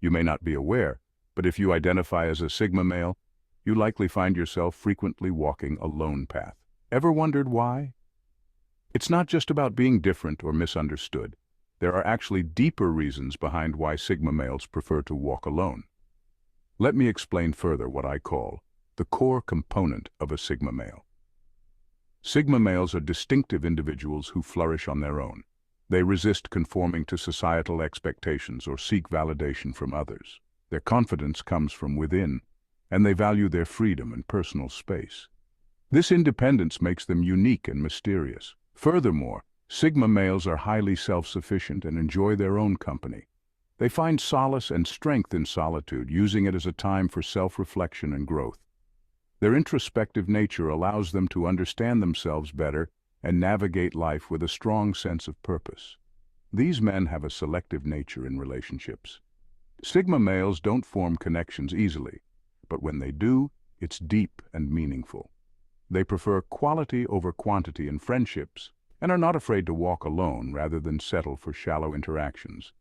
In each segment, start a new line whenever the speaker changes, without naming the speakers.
You may not be aware, but if you identify as a Sigma male, you likely find yourself frequently walking a lone path. Ever wondered why? It's not just about being different or misunderstood. There are actually deeper reasons behind why Sigma males prefer to walk alone. Let me explain further what I call the core component of a Sigma male. Sigma males are distinctive individuals who flourish on their own. They resist conforming to societal expectations or seek validation from others. Their confidence comes from within, and they value their freedom and personal space. This independence makes them unique and mysterious. Furthermore, Sigma males are highly self-sufficient and enjoy their own company. They find solace and strength in solitude, using it as a time for self-reflection and growth. Their introspective nature allows them to understand themselves better and navigate life with a strong sense of purpose. These men have a selective nature in relationships. Sigma males don't form connections easily, but when they do, it's deep and meaningful. They prefer quality over quantity in friendships and are not afraid to walk alone rather than settle for shallow interactions.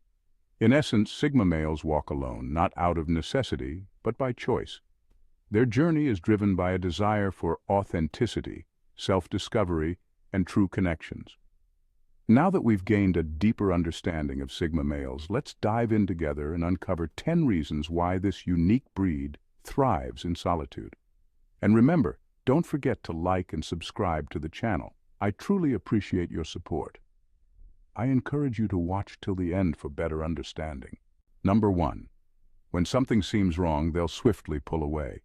In essence, Sigma males walk alone, not out of necessity, but by choice. Their journey is driven by a desire for authenticity, self-discovery, and true connections. Now that we've gained a deeper understanding of Sigma males, let's dive in together and uncover 10 reasons why this unique breed thrives in solitude. And remember, don't forget to like and subscribe to the channel. I truly appreciate your support. I encourage you to watch till the end for better understanding. Number 1. When something seems wrong, they'll swiftly pull away.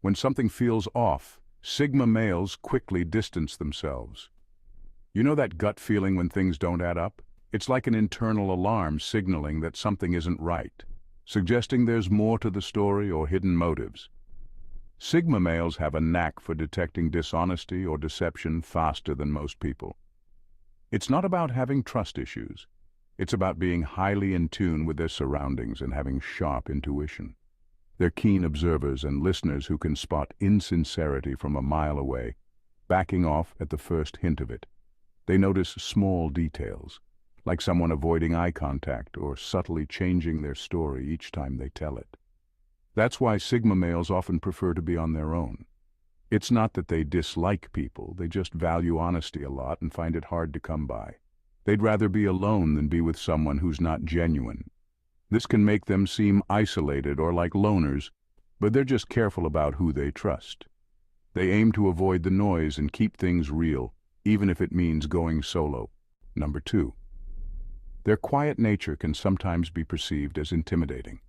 When something feels off, Sigma males quickly distance themselves. You know that gut feeling when things don't add up? It's like an internal alarm signaling that something isn't right, suggesting there's more to the story or hidden motives. Sigma males have a knack for detecting dishonesty or deception faster than most people. It's not about having trust issues. It's about being highly in tune with their surroundings and having sharp intuition. They're keen observers and listeners who can spot insincerity from a mile away, backing off at the first hint of it. They notice small details, like someone avoiding eye contact or subtly changing their story each time they tell it. That's why Sigma males often prefer to be on their own. It's not that they dislike people, they just value honesty a lot and find it hard to come by. They'd rather be alone than be with someone who's not genuine. This can make them seem isolated or like loners, but they're just careful about who they trust. They aim to avoid the noise and keep things real, even if it means going solo. Number 2. Their quiet nature can sometimes be perceived as intimidating.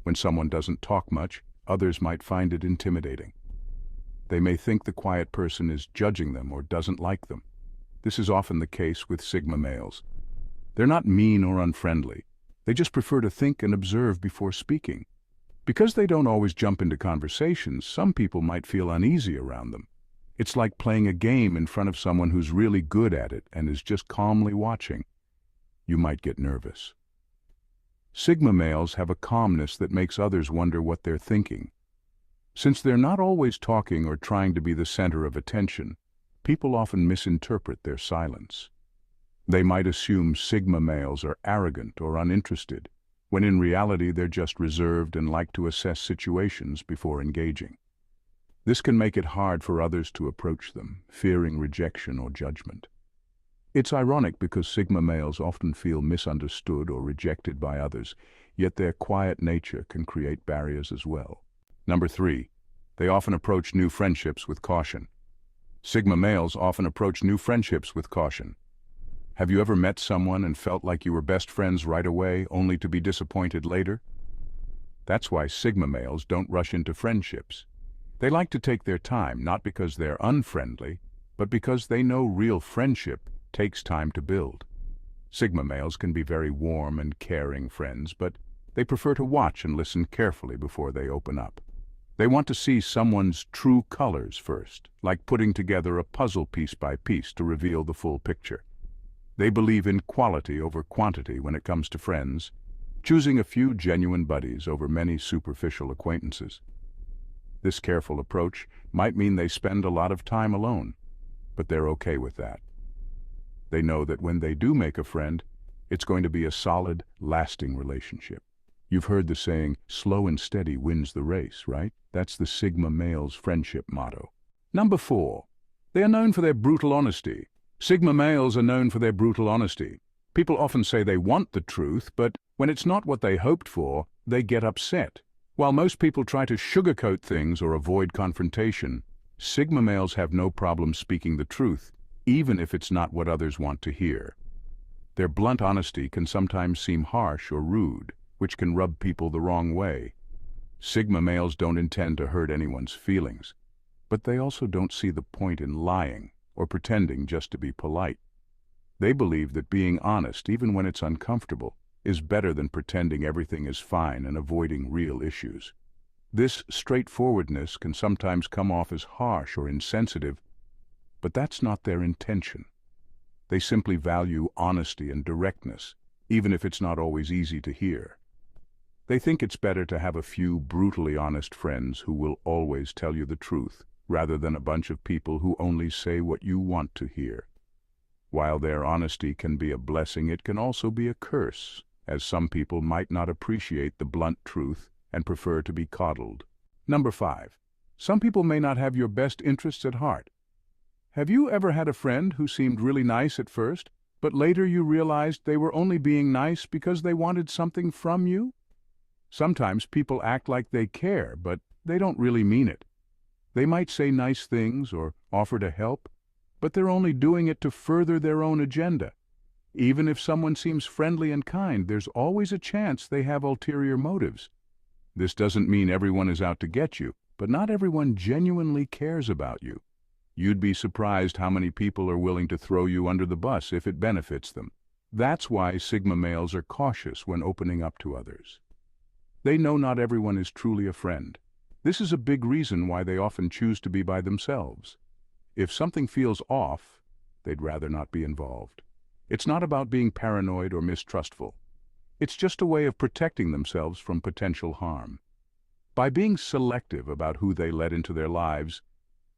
When someone doesn't talk much, others might find it intimidating. They may think the quiet person is judging them or doesn't like them. This is often the case with Sigma males. They're not mean or unfriendly. They just prefer to think and observe before speaking. Because they don't always jump into conversations, some people might feel uneasy around them. It's like playing a game in front of someone who's really good at it and is just calmly watching. You might get nervous. Sigma males have a calmness that makes others wonder what they're thinking. Since they're not always talking or trying to be the center of attention, people often misinterpret their silence. They might assume Sigma males are arrogant or uninterested, when in reality they're just reserved and like to assess situations before engaging. This can make it hard for others to approach them, fearing rejection or judgment. It's ironic because Sigma males often feel misunderstood or rejected by others, yet their quiet nature can create barriers as well. Number 3. They often approach new friendships with caution. Sigma males often approach new friendships with caution. Have you ever met someone and felt like you were best friends right away, only to be disappointed later? That's why Sigma males don't rush into friendships. They like to take their time, not because they're unfriendly, but because they know real friendship takes time to build. Sigma males can be very warm and caring friends, but they prefer to watch and listen carefully before they open up. They want to see someone's true colors first, like putting together a puzzle piece by piece to reveal the full picture. They believe in quality over quantity when it comes to friends, choosing a few genuine buddies over many superficial acquaintances. This careful approach might mean they spend a lot of time alone, but they're okay with that. They know that when they do make a friend, it's going to be a solid, lasting relationship. You've heard the saying, slow and steady wins the race, right? That's the Sigma male's friendship motto. Number 4. They are known for their brutal honesty. Sigma males are known for their brutal honesty. People often say they want the truth, but when it's not what they hoped for, they get upset. While most people try to sugarcoat things or avoid confrontation, Sigma males have no problem speaking the truth, even if it's not what others want to hear. Their blunt honesty can sometimes seem harsh or rude, which can rub people the wrong way. Sigma males don't intend to hurt anyone's feelings, but they also don't see the point in lying or pretending just to be polite. They believe that being honest, even when it's uncomfortable, is better than pretending everything is fine and avoiding real issues. This straightforwardness can sometimes come off as harsh or insensitive, but that's not their intention. They simply value honesty and directness, even if it's not always easy to hear. They think it's better to have a few brutally honest friends who will always tell you the truth, rather than a bunch of people who only say what you want to hear. While their honesty can be a blessing, it can also be a curse, as some people might not appreciate the blunt truth and prefer to be coddled. Number 5. Some people may not have your best interests at heart. Have you ever had a friend who seemed really nice at first, but later you realized they were only being nice because they wanted something from you? Sometimes people act like they care, but they don't really mean it. They might say nice things or offer to help, but they're only doing it to further their own agenda. Even if someone seems friendly and kind, there's always a chance they have ulterior motives. This doesn't mean everyone is out to get you, but not everyone genuinely cares about you. You'd be surprised how many people are willing to throw you under the bus if it benefits them. That's why Sigma males are cautious when opening up to others. They know not everyone is truly a friend. This is a big reason why they often choose to be by themselves. If something feels off, they'd rather not be involved. It's not about being paranoid or mistrustful. It's just a way of protecting themselves from potential harm. By being selective about who they let into their lives,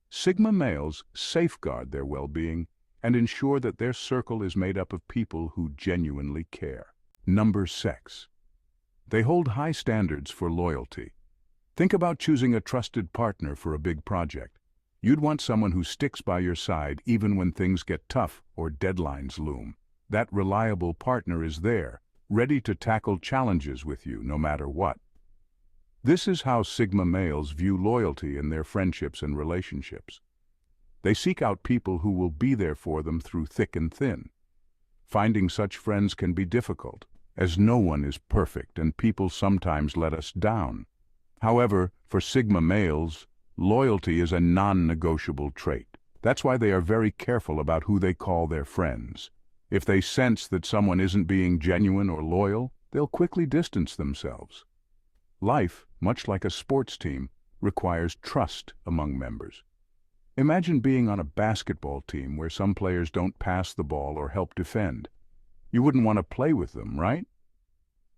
Sigma males safeguard their well-being and ensure that their circle is made up of people who genuinely care. Number 6. They hold high standards for loyalty. Think about choosing a trusted partner for a big project. You'd want someone who sticks by your side even when things get tough or deadlines loom. That reliable partner is there, ready to tackle challenges with you no matter what. This is how Sigma males view loyalty in their friendships and relationships. They seek out people who will be there for them through thick and thin. Finding such friends can be difficult, as no one is perfect and people sometimes let us down. However, for Sigma males, loyalty is a non-negotiable trait. That's why they are very careful about who they call their friends. If they sense that someone isn't being genuine or loyal, they'll quickly distance themselves. Life, much like a sports team, requires trust among members. Imagine being on a basketball team where some players don't pass the ball or help defend. You wouldn't want to play with them, right?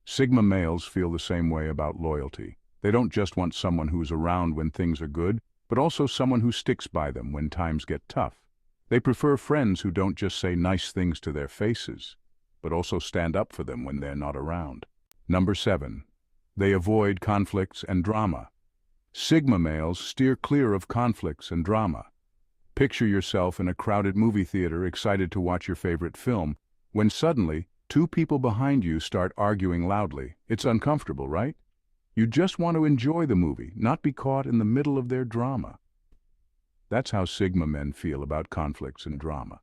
Sigma males feel the same way about loyalty. They don't just want someone who's around when things are good, but also someone who sticks by them when times get tough. They prefer friends who don't just say nice things to their faces, but also stand up for them when they're not around. Number 7. They avoid conflicts and drama. Sigma males steer clear of conflicts and drama. Picture yourself in a crowded movie theater excited to watch your favorite film, when suddenly, 2 people behind you start arguing loudly. It's uncomfortable, right? You just want to enjoy the movie, not be caught in the middle of their drama. That's how Sigma men feel about conflicts and drama.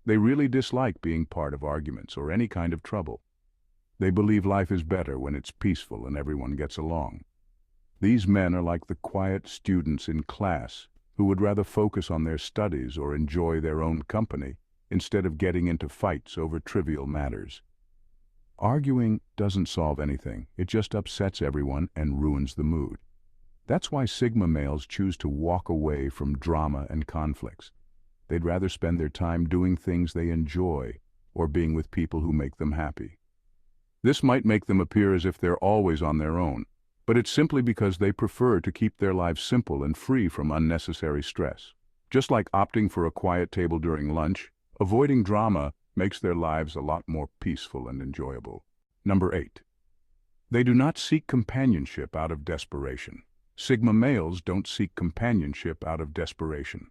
They really dislike being part of arguments or any kind of trouble. They believe life is better when it's peaceful and everyone gets along. These men are like the quiet students in class who would rather focus on their studies or enjoy their own company instead of getting into fights over trivial matters. Arguing doesn't solve anything. It just upsets everyone and ruins the mood. That's why Sigma males choose to walk away from drama and conflicts. They'd rather spend their time doing things they enjoy or being with people who make them happy. This might make them appear as if they're always on their own, but it's simply because they prefer to keep their lives simple and free from unnecessary stress. Just like opting for a quiet table during lunch, avoiding drama makes their lives a lot more peaceful and enjoyable. Number 8. They do not seek companionship out of desperation. Sigma males don't seek companionship out of desperation.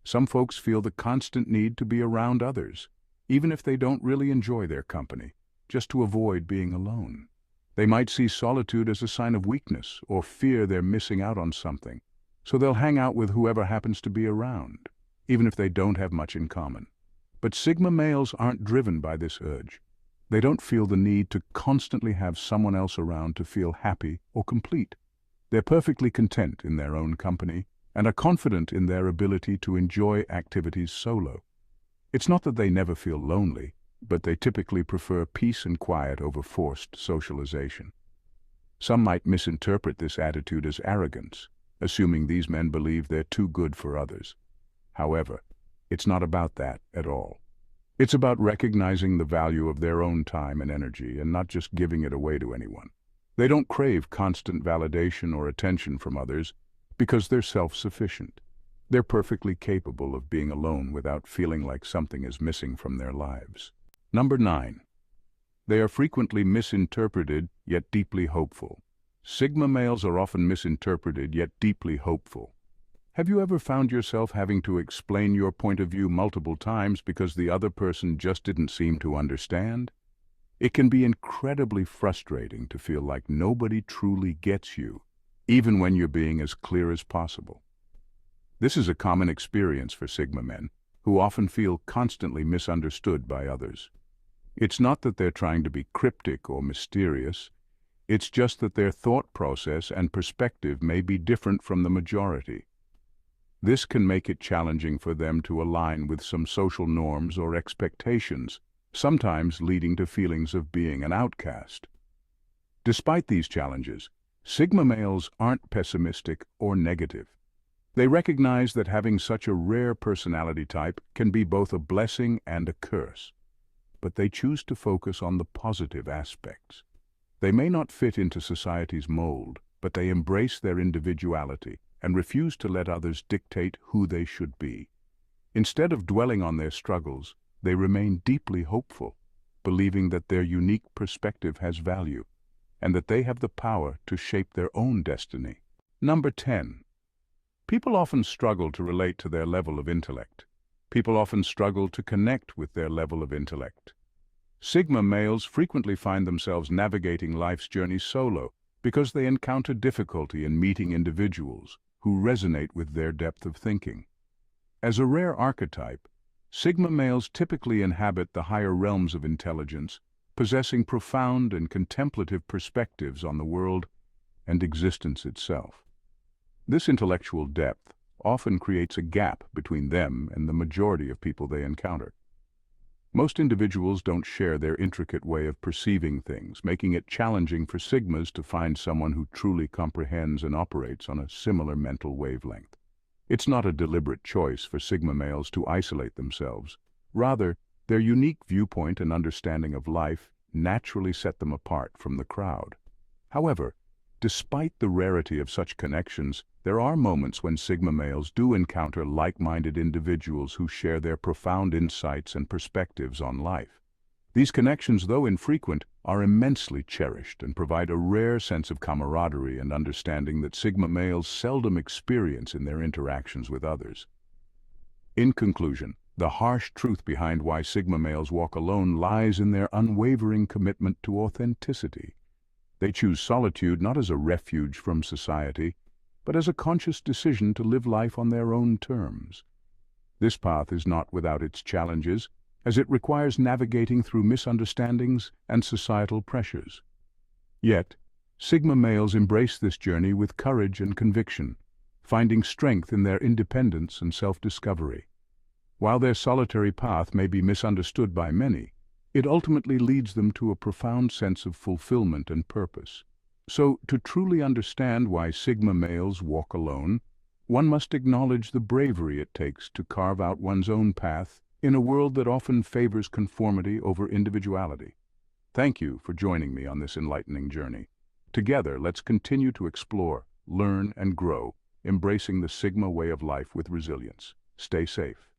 Some folks feel the constant need to be around others, even if they don't really enjoy their company, just to avoid being alone. They might see solitude as a sign of weakness or fear they're missing out on something, so they'll hang out with whoever happens to be around, even if they don't have much in common. But Sigma males aren't driven by this urge. They don't feel the need to constantly have someone else around to feel happy or complete. They're perfectly content in their own company and are confident in their ability to enjoy activities solo. It's not that they never feel lonely, but they typically prefer peace and quiet over forced socialization. Some might misinterpret this attitude as arrogance, assuming these men believe they're too good for others. However, it's not about that at all. It's about recognizing the value of their own time and energy and not just giving it away to anyone. They don't crave constant validation or attention from others because they're self-sufficient. They're perfectly capable of being alone without feeling like something is missing from their lives. Number 9. They are frequently misinterpreted yet deeply hopeful. Sigma males are often misinterpreted yet deeply hopeful. Have you ever found yourself having to explain your point of view multiple times because the other person just didn't seem to understand? It can be incredibly frustrating to feel like nobody truly gets you, even when you're being as clear as possible. This is a common experience for Sigma men, who often feel constantly misunderstood by others. It's not that they're trying to be cryptic or mysterious, it's just that their thought process and perspective may be different from the majority. This can make it challenging for them to align with some social norms or expectations, sometimes leading to feelings of being an outcast. Despite these challenges, Sigma males aren't pessimistic or negative. They recognize that having such a rare personality type can be both a blessing and a curse. But they choose to focus on the positive aspects. They may not fit into society's mold, but they embrace their individuality and refuse to let others dictate who they should be. Instead of dwelling on their struggles, they remain deeply hopeful, believing that their unique perspective has value and that they have the power to shape their own destiny. Number 10. People often struggle to relate to their level of intellect. People often struggle to connect with their level of intellect. Sigma males frequently find themselves navigating life's journey solo because they encounter difficulty in meeting individuals who resonate with their depth of thinking. As a rare archetype, Sigma males typically inhabit the higher realms of intelligence, possessing profound and contemplative perspectives on the world and existence itself. This intellectual depth often creates a gap between them and the majority of people they encounter. Most individuals don't share their intricate way of perceiving things, making it challenging for Sigmas to find someone who truly comprehends and operates on a similar mental wavelength. It's not a deliberate choice for Sigma males to isolate themselves. Rather, their unique viewpoint and understanding of life naturally set them apart from the crowd. However, despite the rarity of such connections, there are moments when Sigma males do encounter like-minded individuals who share their profound insights and perspectives on life. These connections, though infrequent, are immensely cherished and provide a rare sense of camaraderie and understanding that Sigma males seldom experience in their interactions with others. In conclusion, the harsh truth behind why Sigma males walk alone lies in their unwavering commitment to authenticity. They choose solitude not as a refuge from society, but as a conscious decision to live life on their own terms. This path is not without its challenges, as it requires navigating through misunderstandings and societal pressures. Yet, Sigma males embrace this journey with courage and conviction, finding strength in their independence and self-discovery. While their solitary path may be misunderstood by many, it ultimately leads them to a profound sense of fulfillment and purpose. So, to truly understand why Sigma males walk alone, one must acknowledge the bravery it takes to carve out one's own path in a world that often favors conformity over individuality. Thank you for joining me on this enlightening journey. Together, let's continue to explore, learn, and grow, embracing the Sigma way of life with resilience. Stay safe.